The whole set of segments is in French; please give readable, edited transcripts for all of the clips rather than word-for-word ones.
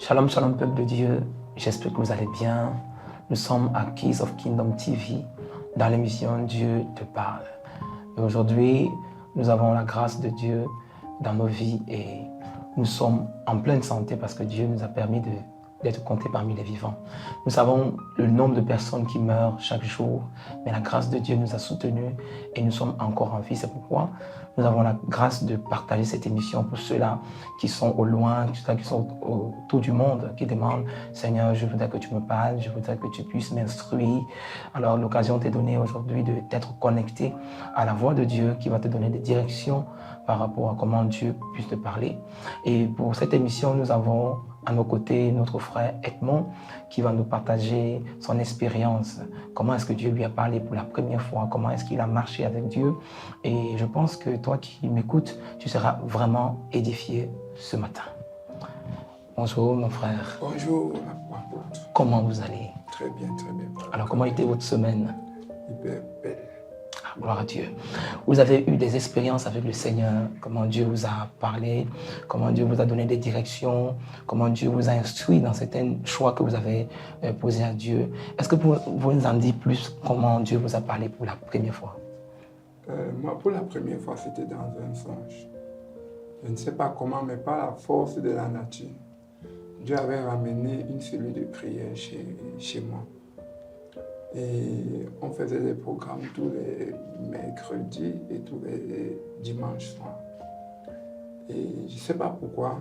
Shalom, shalom, peuple de Dieu. J'espère que vous allez bien. Nous sommes à Keys of Kingdom TV dans l'émission Dieu te parle. Et aujourd'hui, nous avons la grâce de Dieu dans nos vies et nous sommes en pleine santé parce que Dieu nous a permis d'être comptés parmi les vivants. Nous savons le nombre de personnes qui meurent chaque jour, mais la grâce de Dieu nous a soutenus et nous sommes encore en vie. C'est pourquoi nous avons la grâce de partager cette émission pour ceux-là qui sont au loin, ceux-là qui sont autour du monde, qui demandent « Seigneur, je voudrais que tu me parles, je voudrais que tu puisses m'instruire. » Alors l'occasion t'est donnée aujourd'hui d'être connecté à la voix de Dieu qui va te donner des directions par rapport à comment Dieu puisse te parler. Et pour cette émission, nous avons à nos côtés notre frère Edmond qui va nous partager son expérience. Comment est-ce que Dieu lui a parlé pour la première fois? Comment est-ce qu'il a marché avec Dieu? Et je pense que toi qui m'écoutes, tu seras vraiment édifié ce matin. Bonjour mon frère. Bonjour l'apôtre. Comment vous allez? Très bien, très bien. Alors comment était votre semaine? Hyper belle. Gloire à Dieu. Vous avez eu des expériences avec le Seigneur, comment Dieu vous a parlé, comment Dieu vous a donné des directions, comment Dieu vous a instruit dans certains choix que vous avez posés à Dieu. Est-ce que vous nous en dites plus comment Dieu vous a parlé pour la première fois? Moi, pour la première fois, c'était dans un songe. Je ne sais pas comment, mais par la force de la nature, Dieu avait ramené une cellule de prière chez moi. Et on faisait des programmes tous les mercredis et tous les dimanches soirs. Et je ne sais pas pourquoi,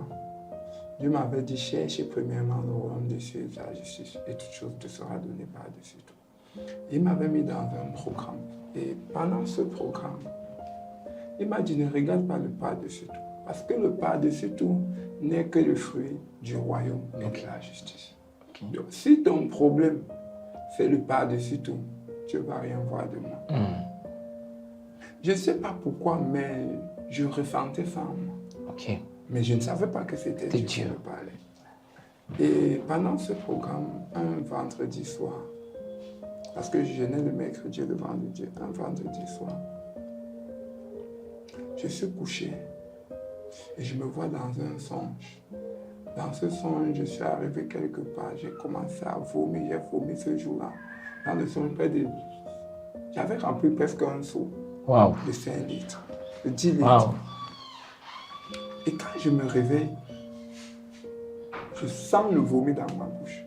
Dieu m'avait dit, cherche premièrement le royaume des cieux et la justice, et toute chose te sera donnée par-dessus tout. Il m'avait mis dans un programme. Et pendant ce programme, il m'a dit, ne regarde pas le par-dessus tout. Parce que le par-dessus tout n'est que le fruit du royaume et de la justice. Okay. Donc, si ton problème, c'est le par-dessus tout, tu ne vas rien voir de moi. Je ne sais pas pourquoi, mais je ressentais ça en moi. Okay. Mais je ne savais pas que c'était Dieu qui me parlait. Et pendant ce programme, un vendredi soir, parce que je jeûnais le mercredi et le vendredi, un vendredi soir, je suis couché et je me vois dans un songe. Dans ce songe, je suis arrivé quelque part, j'ai commencé à vomir, j'ai vomi ce jour-là. Dans le songe, j'avais rempli presque un seau de 5 litres, de 10 litres. Wow. Et quand je me réveille, je sens le vomi dans ma bouche.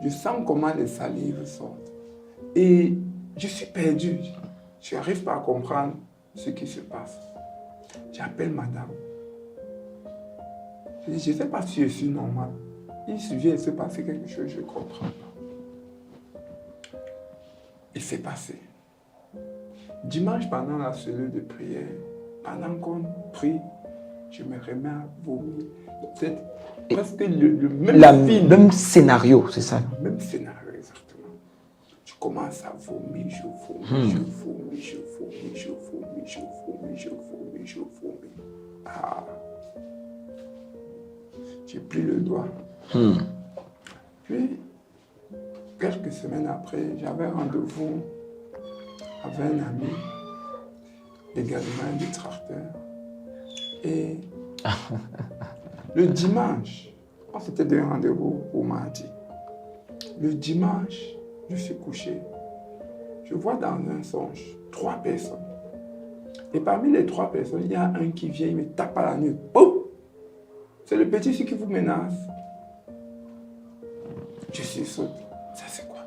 Je sens comment les salives sortent. Et je suis perdu. Je n'arrive pas à comprendre ce qui se passe. J'appelle madame. Je dis, je ne sais pas si je suis normal. Il vient de se passer quelque chose, je ne comprends pas. Il s'est passé. Dimanche, pendant la cellule de prière, pendant qu'on prie, je me remets à vomir. C'est presque le même film. Même scénario, c'est ça? Le même scénario, exactement. Je commence à vomir, je vomis, je vomis, je vomis, je vomis, je vomis, je vomis, je vomis. Ah. J'ai pris le doigt. Puis, quelques semaines après, j'avais rendez-vous avec un ami, également un détracteur. Et le dimanche, on s'était donné rendez-vous au mardi. Le dimanche, je suis couché. Je vois dans un songe 3 personnes. Et parmi les 3 personnes, il y a un qui vient, il me tape à la nuque. Boum! C'est le petit ici qui vous menace. Je suis sauté. Ça c'est quoi?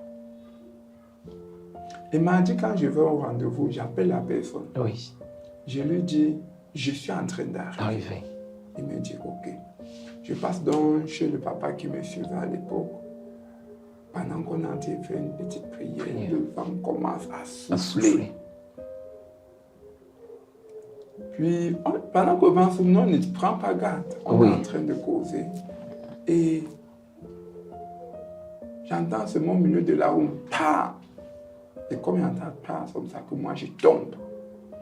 Et mardi, quand je vais au rendez-vous, j'appelle la personne. Oui. Je lui dis, je suis en train d'arriver. Il me dit, ok. Je passe donc chez le papa qui me suivait à l'époque. Pendant qu'on a fait une petite prière, le vent commence à souffler. Puis, pendant que le vent souffle, on ne prend pas garde. On est en train de causer. Et j'entends ce mot au milieu de la roue, pa! Et comme j'entends pas, c'est comme ça que moi je tombe.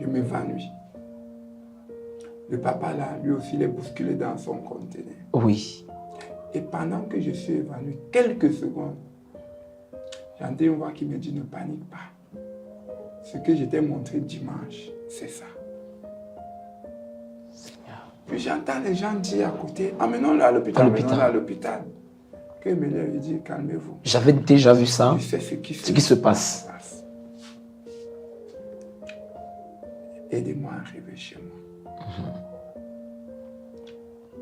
Je m'évanouis. Le papa là, lui aussi, il est bousculé dans son conteneur. Oui. Et pendant que je suis évanoui, quelques secondes, j'entends une voix qui me dit, ne panique pas. Ce que je t'ai montré dimanche, c'est ça. Seigneur. Puis j'entends les gens dire à côté, amenons-le à l'hôpital, amenons-le à l'hôpital. Que me lève et dit, calmez-vous. J'avais déjà vu ça. Je sais ce qui se passe. Aidez-moi à arriver chez moi.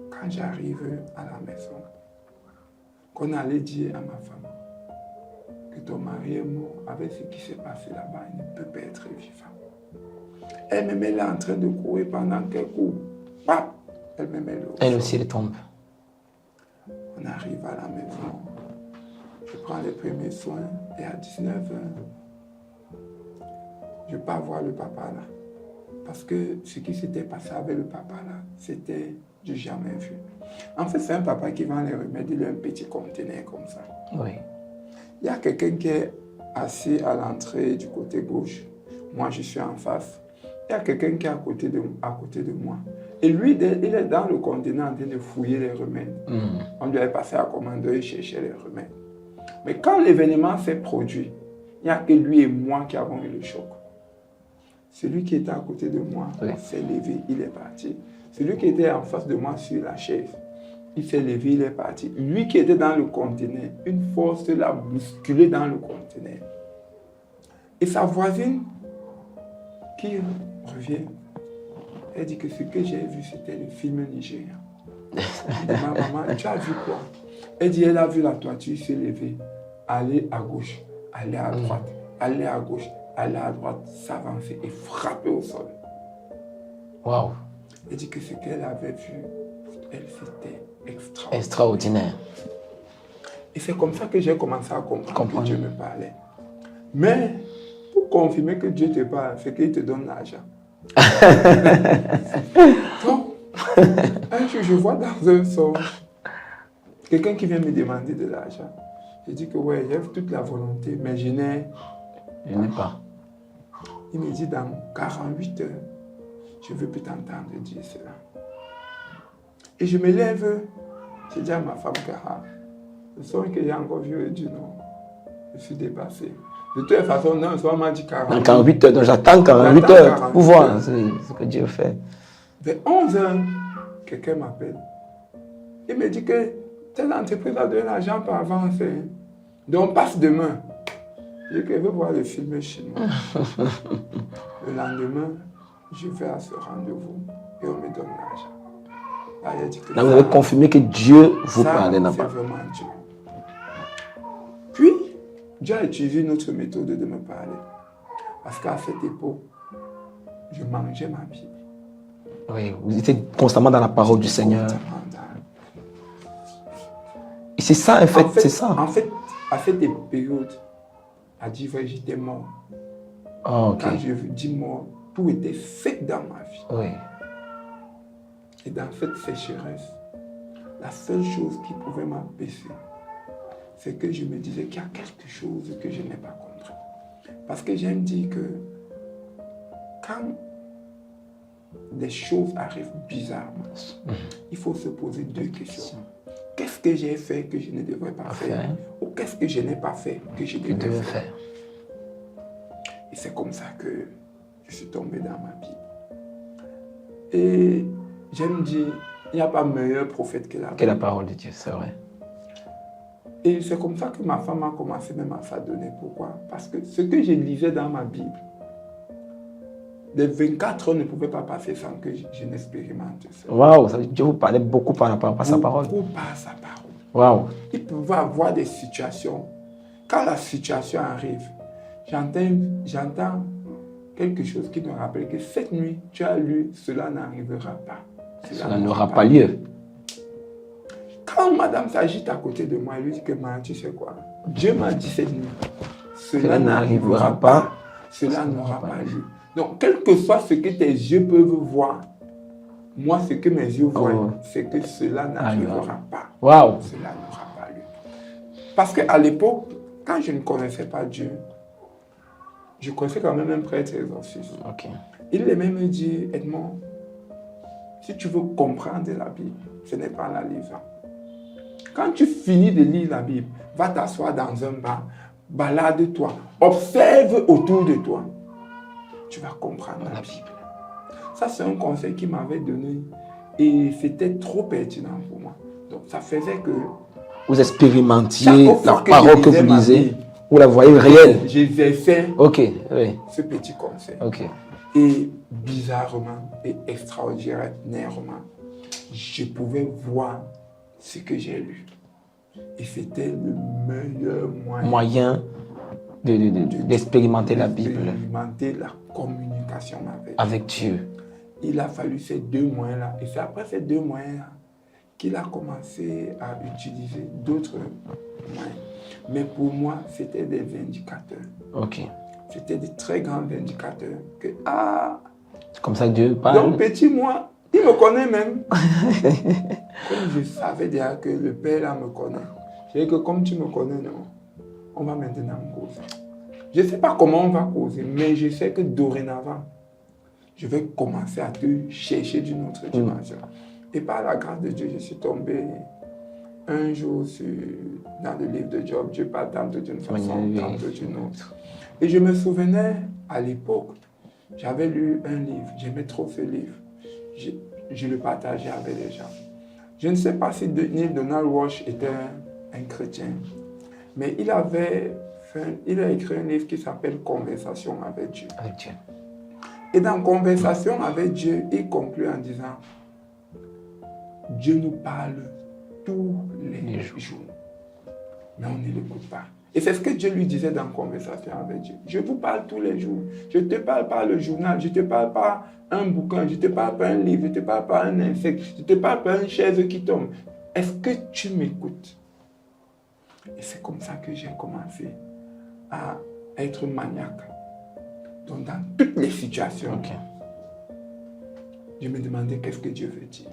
Quand j'arrive à la maison, qu'on allait dire à ma femme que ton mari est mort, avec ce qui s'est passé là-bas, il ne peut pas être vivant. Elle me met là en train de courir pendant qu'elle court. Pap, elle me met là. Elle aussi, elle tombe. On arrive à la maison, je prends les premiers soins et à 19h, je pars voir le papa là. Parce que ce qui s'était passé avec le papa là, c'était du jamais vu. En fait, c'est un papa qui vend les remèdes, il a un petit conteneur comme ça. Oui. Il y a quelqu'un qui est assis à l'entrée du côté gauche. Moi, je suis en face. Il y a quelqu'un qui est à côté de moi. Et lui, il est dans le conteneur en train de fouiller les remèdes. On lui avait passé à commander et chercher les remèdes. Mais quand l'événement s'est produit, il n'y a que lui et moi qui avons eu le choc. Celui qui était à côté de moi s'est levé, il est parti. Celui qui était en face de moi sur la chaise, il s'est levé, il est parti. Lui qui était dans le conteneur, une force l'a bousculé dans le conteneur. Et sa voisine qui revient, elle dit que ce que j'ai vu, c'était le film nigérien. Elle dit, ma maman, tu as vu quoi? Elle dit, elle a vu la toiture se lever, aller à gauche, aller à droite, aller à gauche, aller à droite, s'avancer et frapper au sol. Waouh! Elle dit que ce qu'elle avait vu, elle, c'était extraordinaire. Et c'est comme ça que j'ai commencé à comprendre que Dieu me parlait. Mais pour confirmer que Dieu te parle, c'est qu'il te donne l'argent. Donc, un jour, je vois dans un songe quelqu'un qui vient me demander de l'argent. Je dis que ouais, j'ai toute la volonté, mais je n'ai pas. Il me dit dans 48 heures, je ne veux plus t'entendre dire cela. Et je me lève, je dis à ma femme que le songe que j'ai encore vu, elle dit non, je suis dépassé. De toute façon, non, le soir m'a dit 48 heures. 48 heures, donc j'attends 48 heures pour voir ce que Dieu fait. Vers 11 heures, quelqu'un m'appelle. Il me dit que telle entreprise a donné l'argent par avance. Donc passe demain. Je dis que je veux voir le film chinois. Le lendemain, je vais à ce rendez-vous et on me donne l'argent. Là, vous avez confirmé que Dieu vous parlait là-bas. C'est vraiment Dieu. Puis, Dieu a utilisé une autre méthode de me parler. Parce qu'à cette époque, je mangeais ma Bible. Oui, vous étiez constamment dans la parole du Seigneur. Et c'est ça, en fait, c'est ça. En fait, à cette période, à dire vrai, j'étais mort. Oh, okay. Quand je dis mort, tout était sec dans ma vie. Oui. Et dans cette sécheresse, la seule chose qui pouvait m'apaiser, c'est que je me disais qu'il y a quelque chose que je n'ai pas compris. Parce que j'aime dire que quand des choses arrivent bizarrement, il faut se poser deux questions. Qu'est-ce que j'ai fait que je ne devrais pas faire? Ou qu'est-ce que je n'ai pas fait que je devais faire? Et c'est comme ça que je suis tombé dans ma Bible. Et j'aime dire, il n'y a pas meilleur prophète que la parole de Dieu, c'est vrai. Et c'est comme ça que ma femme a commencé même à s'adonner. Pourquoi? Parce que ce que je lisais dans ma Bible, les 24 heures ne pouvaient pas passer sans que je n'expérimente ça. Waouh, Dieu vous parlait beaucoup par sa parole. Beaucoup par sa parole. Waouh. Il pouvait avoir des situations. Quand la situation arrive, j'entends quelque chose qui me rappelle que cette nuit, tu as lu, cela n'arrivera pas. Cela n'aura pas lieu. Quand madame s'agite à côté de moi, elle lui dit que tu sais quoi? Dieu m'a dit cette nuit, cela n'arrivera pas, cela n'aura pas lieu. Donc, quel que soit ce que tes yeux peuvent voir, moi, ce que mes yeux voient, c'est que cela n'arrivera pas. Wow. Cela n'aura pas lieu. Parce qu'à l'époque, quand je ne connaissais pas Dieu, je connaissais quand même un prêtre exorciste. Okay. Il m'a même dit, Edmond, si tu veux comprendre la Bible, ce n'est pas la lisant. Quand tu finis de lire la Bible, va t'asseoir dans un banc, balade-toi, observe autour de toi. Tu vas comprendre la Bible. Ça, c'est un conseil qu'il m'avait donné Et c'était trop pertinent pour moi. Donc ça faisait que Vous expérimentiez chaque fois la que parole je que lisais vous ma lisez. Bible, Vous la voyez réelle. j'exerçais Ok, oui. ce petit conseil. Ok. Et bizarrement et extraordinairement, je pouvais voir ce que j'ai lu. Et c'était le meilleur Moyen d'expérimenter la Bible d'expérimenter la communication avec Dieu. Il a fallu ces 2 moyens-là. Et c'est après ces 2 moyens-là qu'il a commencé à utiliser d'autres moyens. Mais pour moi, c'était des vindicateurs. Ok. C'était des très grands vindicateurs. C'est comme ça que Dieu parle. Donc, petit moi, il me connaît même. Comme je savais déjà que le Père là me connaît. Je dis que comme tu me connais, non, on va maintenant causer. Je ne sais pas comment on va causer, mais je sais que dorénavant, je vais commencer à te chercher d'une autre dimension. Et par la grâce de Dieu, je suis tombé un jour dans le livre de Job. Dieu parle tantôt d'une façon, tantôt d'une autre. Et je me souvenais, à l'époque, j'avais lu un livre. J'aimais trop ce livre. Je le partageais avec les gens. Je ne sais pas si Neil Donald Walsh était un chrétien, mais il a écrit un livre qui s'appelle Conversation avec Dieu. Avec Dieu. Et dans Conversation avec Dieu, il conclut en disant Dieu nous parle tous les jours, mais on ne l'écoute pas. Et c'est ce que Dieu lui disait dans Conversation avec Dieu. Je vous parle tous les jours. Je ne te parle pas le journal, je ne te parle pas un bouquin, je ne te parle pas un livre, je ne te parle pas un insecte, je ne te parle pas une chaise qui tombe. Est-ce que tu m'écoutes? Et c'est comme ça que j'ai commencé à être maniaque. Donc dans toutes les situations, je me demandais qu'est-ce que Dieu veut dire.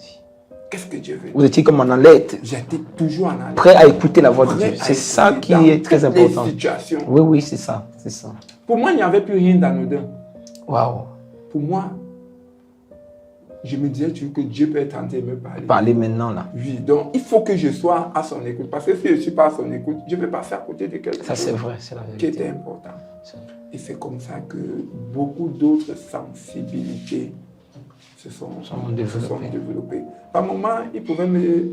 Qu'est-ce que Dieu veut dire? Vous étiez comme en alerte. J'étais toujours en alerte. Prêt à écouter la voix de Dieu. C'est ça qui est très important. Oui, oui, c'est ça. C'est ça. Pour moi, il n'y avait plus rien d'anodin. Waouh. Pour moi, je me disais toujours que Dieu peut être en train de me parler. Parler maintenant, là. Oui, donc il faut que je sois à son écoute. Parce que si je ne suis pas à son écoute, je ne vais passer à côté de quelque chose. Ça, c'est vrai, c'est la vérité. Qui était important. Et c'est comme ça que beaucoup d'autres sensibilités se sont développées. Par moments, ils pouvaient me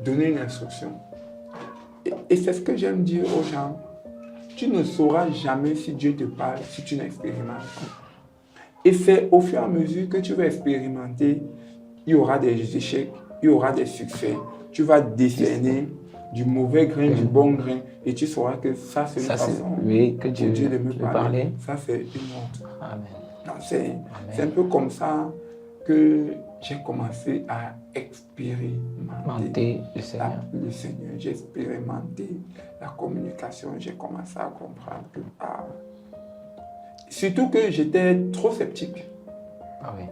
donner une instruction. Et c'est ce que j'aime dire aux gens. Tu ne sauras jamais si Dieu te parle si tu n'expérimentes pas. Et c'est au fur et à mesure que tu vas expérimenter, il y aura des échecs, il y aura des succès. Tu vas décerner du mauvais grain, du bon grain, et tu sauras que ça, c'est une façon que Dieu de me parler. parler. Ça, c'est une autre. Amen. C'est un peu comme ça que j'ai commencé à expérimenter le Seigneur. Le Seigneur. J'ai expérimenté la communication. J'ai commencé à comprendre que... Surtout que j'étais trop sceptique. Ah oui.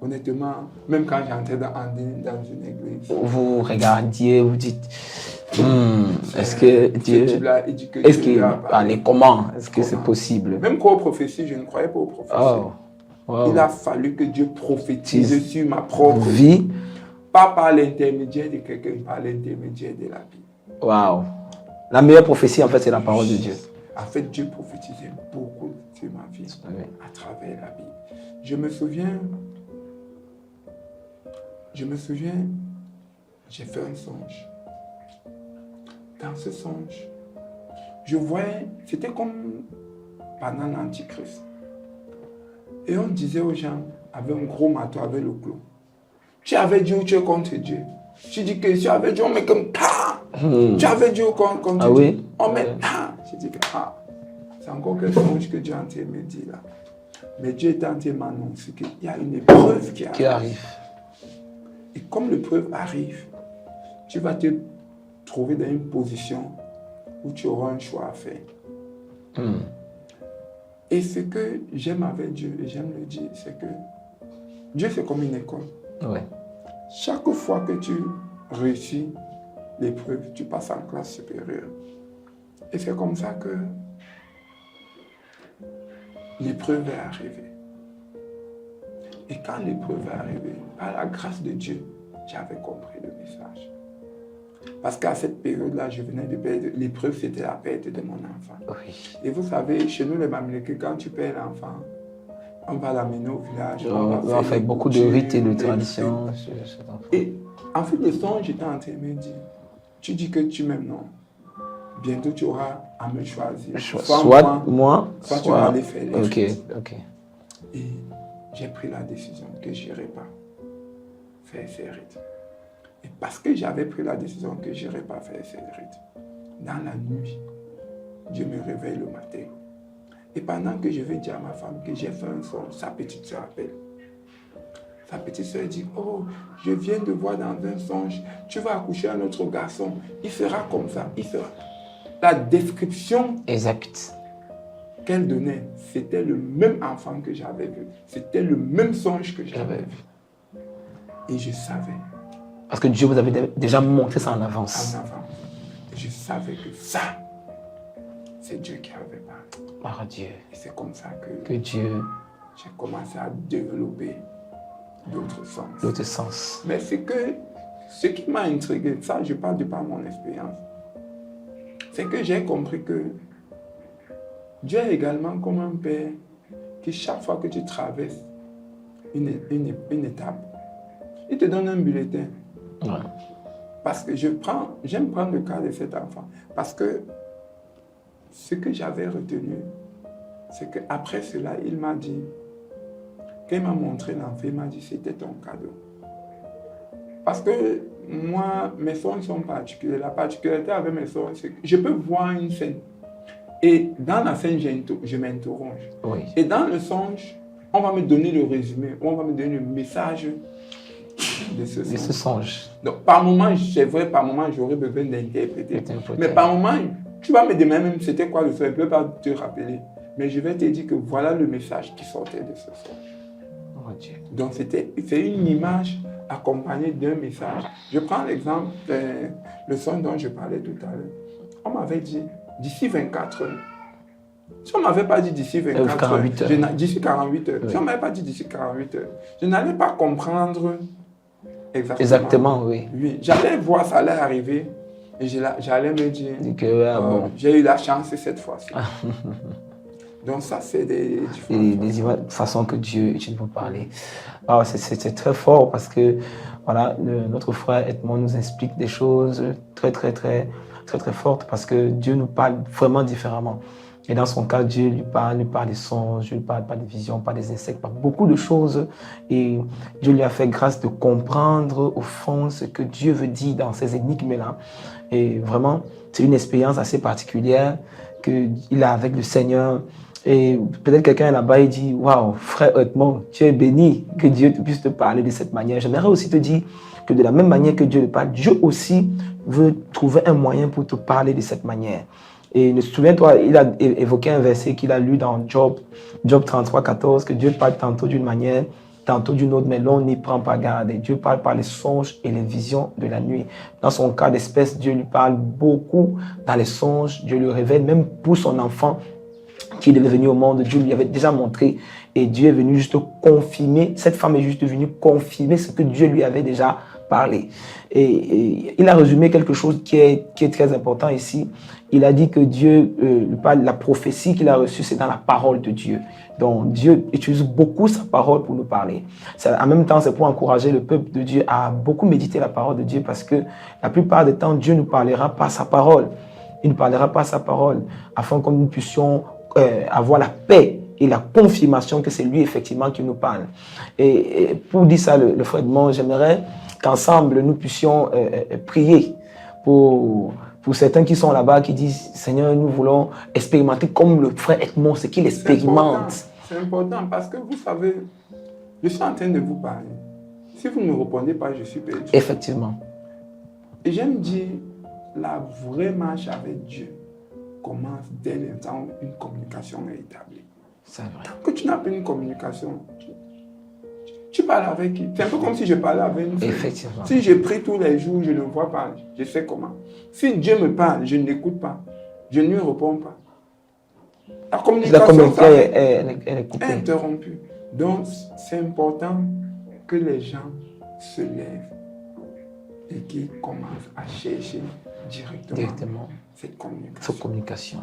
Honnêtement, même quand j'entrais dans une église. Vous regardiez, vous dites, est-ce que Dieu... Est-ce qu'il parlait comment? Est-ce que c'est possible? Même qu'aux prophéties, je ne croyais pas aux prophéties. Oh. Wow. Il a fallu que Dieu prophétise sur ma propre vie. Pas par l'intermédiaire de quelqu'un, par l'intermédiaire de la Bible. Waouh. La meilleure prophétie, en fait, c'est la parole de Dieu. En fait, Dieu prophétisait beaucoup sur ma vie à travers la Bible. Je me souviens, j'ai fait un songe. Dans ce songe, je voyais, c'était comme pendant l'Antichrist. Et on disait aux gens, avec un gros marteau, avec le clou, tu avais Dieu ou tu es contre Dieu? Tu dis que tu avais Dieu, on met comme ta. Tu avais Dieu contre Dieu. Oui? On met ta. Je dis que c'est encore quelque chose que Dieu est en train de me dire là. Mais Dieu est en train de m'annoncer qu'il y a une épreuve qui arrive. Et comme l'épreuve arrive, tu vas te trouver dans une position où tu auras un choix à faire. Et ce que j'aime avec Dieu, et j'aime le dire, c'est que Dieu, c'est comme une école. Ouais. Chaque fois que tu réussis l'épreuve, tu passes en classe supérieure. Et c'est comme ça que l'épreuve est arrivée. Et quand l'épreuve est arrivée, par la grâce de Dieu, j'avais compris le message. Parce qu'à cette période-là, je venais de perdre. L'épreuve, c'était la perte de mon enfant. Oui. Et vous savez, chez nous, les Mameloukés, quand tu perds l'enfant, on va l'amener au village. On fait beaucoup de rites et de traditions. Et en fait, le songe était en train de me dire, tu dis que tu m'aimes, non? Bientôt, tu auras à me choisir. Soit moi, soit tu vas aller faire les rites. Ok. Et j'ai pris la décision que je n'irai pas faire ces rites. Et parce que j'avais pris la décision que je n'irai pas faire ces rites, dans la nuit, Dieu me réveille le matin. Et pendant que je vais dire à ma femme que j'ai fait un songe, sa petite soeur appelle. Sa petite soeur dit, oh, je viens de voir dans un songe, tu vas accoucher un autre garçon, il sera comme ça, il sera. La description exact qu'elle donnait, c'était le même enfant que j'avais vu. C'était le même songe que j'avais vu. Et je savais. Parce que Dieu vous avait déjà montré ça en avance. En avance. Et je savais que ça, c'est Dieu qui avait parlé. Par Dieu. Et c'est comme ça que Dieu... j'ai commencé à développer d'autres sens. Mais ce qui m'a intrigué, ça je parle de par mon expérience, c'est que j'ai compris que Dieu est également comme un père qui chaque fois que tu traverses une étape, il te donne un bulletin. Ouais. Parce que j'aime prendre le cas de cet enfant. Parce que ce que j'avais retenu, c'est qu'après cela, il m'a dit, quand il m'a montré l'enfant, il m'a dit, c'était ton cadeau. Parce que moi, mes songes sont particuliers. La particularité avec mes songes, c'est que je peux voir une scène. Et dans la scène, je m'interroge. Oui. Et dans le songe, on va me donner le résumé, on va me donner le message de ce songe. Donc, par moment, c'est vrai, par moment, j'aurais besoin d'interpréter. Mais par moment, tu vas me demander même c'était quoi le songe, je ne peux pas te rappeler. Mais je vais te dire que voilà le message qui sortait de ce songe. Oh Dieu. Donc, c'est une image accompagnée d'un message. Je prends l'exemple, le songe dont je parlais tout à l'heure. On m'avait dit, d'ici 24 heures. Si on ne m'avait pas dit d'ici 24 heures, d'ici 48 heures, si on ne m'avait pas dit d'ici 48 heures, je n'allais pas comprendre exactement. Oui. J'allais voir ça allait arriver et j'allais me dire que j'ai eu la chance cette fois-ci. Donc ça, c'est des façons que Dieu utilise pour parler. Alors, c'est très fort parce que voilà, notre frère Edmond nous explique des choses très fortes parce que Dieu nous parle vraiment différemment. Et dans son cas, Dieu lui parle des songes, Dieu lui parle pas des visions, pas des insectes, pas beaucoup de choses. Et Dieu lui a fait grâce de comprendre au fond ce que Dieu veut dire dans ces énigmes-là. Et vraiment, c'est une expérience assez particulière qu'il a avec le Seigneur. Et peut-être quelqu'un là-bas, il dit, waouh, frère Edmond, tu es béni, que Dieu puisse te parler de cette manière. J'aimerais aussi te dire que de la même manière que Dieu le parle, Dieu aussi veut trouver un moyen pour te parler de cette manière. Et souviens-toi, il a évoqué un verset qu'il a lu dans Job 33, 14, que Dieu parle tantôt d'une manière, tantôt d'une autre, mais l'on n'y prend pas garde. Et Dieu parle par les songes et les visions de la nuit. Dans son cas d'espèce, Dieu lui parle beaucoup dans les songes. Dieu lui révèle, même pour son enfant qui devait venir au monde, Dieu lui avait déjà montré. Et Dieu est venu juste confirmer, cette femme est juste venue confirmer ce que Dieu lui avait déjà parlé. Et il a résumé quelque chose qui est très important ici. Il a dit que Dieu, la prophétie qu'il a reçue, c'est dans la parole de Dieu. Donc Dieu utilise beaucoup sa parole pour nous parler. En même temps, c'est pour encourager le peuple de Dieu à beaucoup méditer la parole de Dieu parce que la plupart du temps, Dieu nous parlera par sa parole. Il ne parlera pas sa parole afin que nous puissions avoir la paix et la confirmation que c'est lui effectivement qui nous parle. Et pour dire ça, le frère Edmond, j'aimerais qu'ensemble nous puissions prier pour certains qui sont là-bas, qui disent « Seigneur, nous voulons expérimenter comme le frère Edmond, ce qu'il expérimente. » C'est important parce que vous savez, je suis en train de vous parler. Si vous ne me répondez pas, je suis perdu. Effectivement. Et j'aime dire, la vraie marche avec Dieu commence dès l'instant où une communication est établie. C'est vrai. Tant que tu n'as pas une communication, tu parles avec qui? C'est un peu comme si je parlais avec une fille. Effectivement. Si je prie tous les jours, je ne vois pas, je sais comment. Si Dieu me parle, je ne l'écoute pas, je ne lui réponds pas. La communication est coupée. Est interrompue. Donc, c'est important que les gens se lèvent et qu'ils commencent à chercher directement cette communication.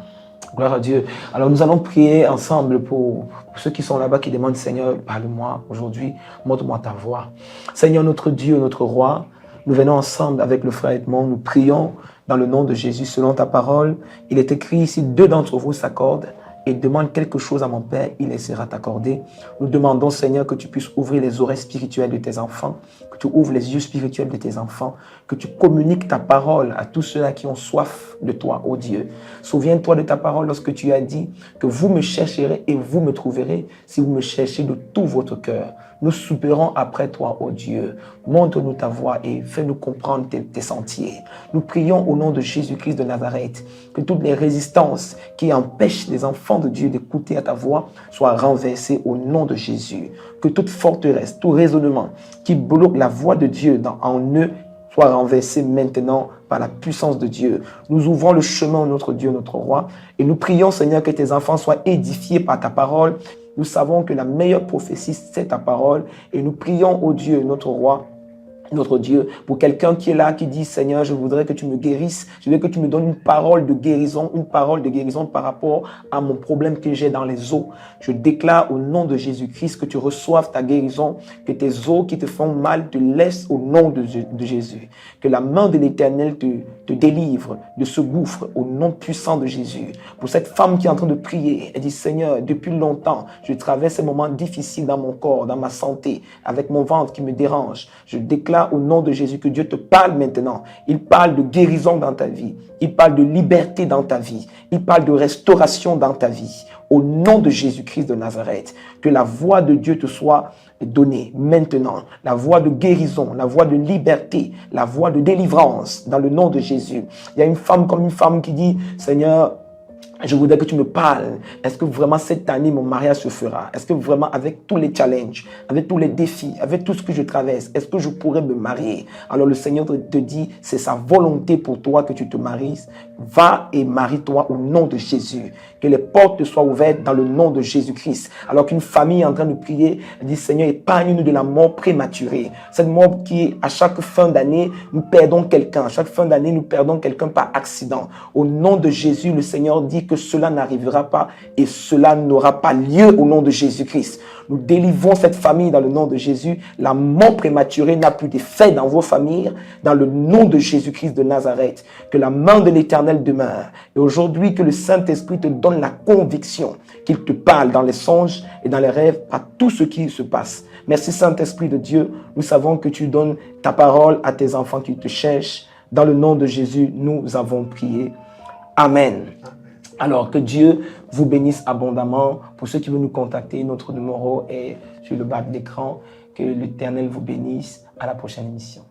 Gloire à Dieu. Alors nous allons prier ensemble pour ceux qui sont là-bas, qui demandent, Seigneur, parle-moi aujourd'hui, montre-moi ta voix. Seigneur, notre Dieu, notre Roi, nous venons ensemble avec le frère Edmond, nous prions dans le nom de Jésus, selon ta parole. Il est écrit ici, 2 d'entre vous s'accordent et demandent quelque chose à mon Père, il les sera accordé. Nous demandons, Seigneur, que tu puisses ouvrir les oreilles spirituelles de tes enfants, que tu ouvres les yeux spirituels de tes enfants, que tu communiques ta parole à tous ceux-là qui ont soif de toi, ô Dieu. Souviens-toi de ta parole lorsque tu as dit que vous me chercherez et vous me trouverez si vous me cherchez de tout votre cœur. Nous souperons après toi, ô Dieu. Montre-nous ta voix et fais-nous comprendre tes sentiers. Nous prions au nom de Jésus-Christ de Nazareth que toutes les résistances qui empêchent les enfants de Dieu d'écouter à ta voix soient renversées au nom de Jésus. Que toute forteresse, tout raisonnement qui bloque la voix de Dieu en eux soit renversé maintenant par la puissance de Dieu. Nous ouvrons le chemin, notre Dieu, notre Roi, et nous prions, Seigneur, que tes enfants soient édifiés par ta parole. Nous savons que la meilleure prophétie, c'est ta parole, et nous prions, ô Dieu, notre Roi, notre Dieu, pour quelqu'un qui est là, qui dit, Seigneur, je voudrais que tu me guérisses, je veux que tu me donnes une parole de guérison par rapport à mon problème que j'ai dans les os. Je déclare au nom de Jésus-Christ que tu reçoives ta guérison, que tes os qui te font mal te laissent au nom de Jésus, que la main de l'Éternel te délivre de ce gouffre au nom puissant de Jésus. Pour cette femme qui est en train de prier, elle dit, Seigneur, depuis longtemps, je traverse ces moments difficiles dans mon corps, dans ma santé, avec mon ventre qui me dérange. Je déclare au nom de Jésus que Dieu te parle maintenant. Il parle de guérison dans ta vie. Il parle de liberté dans ta vie. Il parle de restauration dans ta vie. Au nom de Jésus-Christ de Nazareth, que la voix de Dieu te soit donnée maintenant. La voix de guérison, la voix de liberté, la voix de délivrance dans le nom de Jésus. Il y a une femme comme une femme qui dit, Seigneur, je voudrais que tu me parles. Est-ce que vraiment cette année, mon mariage se fera? Est-ce que vraiment avec tous les challenges, avec tous les défis, avec tout ce que je traverse, est-ce que je pourrais me marier? Alors le Seigneur te dit, c'est sa volonté pour toi que tu te maries. Va et marie-toi au nom de Jésus. Que les portes te soient ouvertes dans le nom de Jésus-Christ. Alors qu'une famille est en train de prier, elle dit, Seigneur, épargne-nous de la mort prématurée. Cette mort qui, à chaque fin d'année, nous perdons quelqu'un. À chaque fin d'année, nous perdons quelqu'un par accident. Au nom de Jésus, le Seigneur dit que cela n'arrivera pas et cela n'aura pas lieu au nom de Jésus-Christ. Nous délivrons cette famille dans le nom de Jésus. La mort prématurée n'a plus d'effet dans vos familles, dans le nom de Jésus-Christ de Nazareth. Que la main de l'Éternel demeure. Et aujourd'hui, que le Saint-Esprit te donne la conviction qu'il te parle dans les songes et dans les rêves à tout ce qui se passe. Merci Saint-Esprit de Dieu. Nous savons que tu donnes ta parole à tes enfants qui te cherchent. Dans le nom de Jésus, nous avons prié. Amen. Alors, que Dieu vous bénisse abondamment. Pour ceux qui veulent nous contacter, notre numéro est sur le bas de l'écran. Que l'Éternel vous bénisse. À la prochaine émission.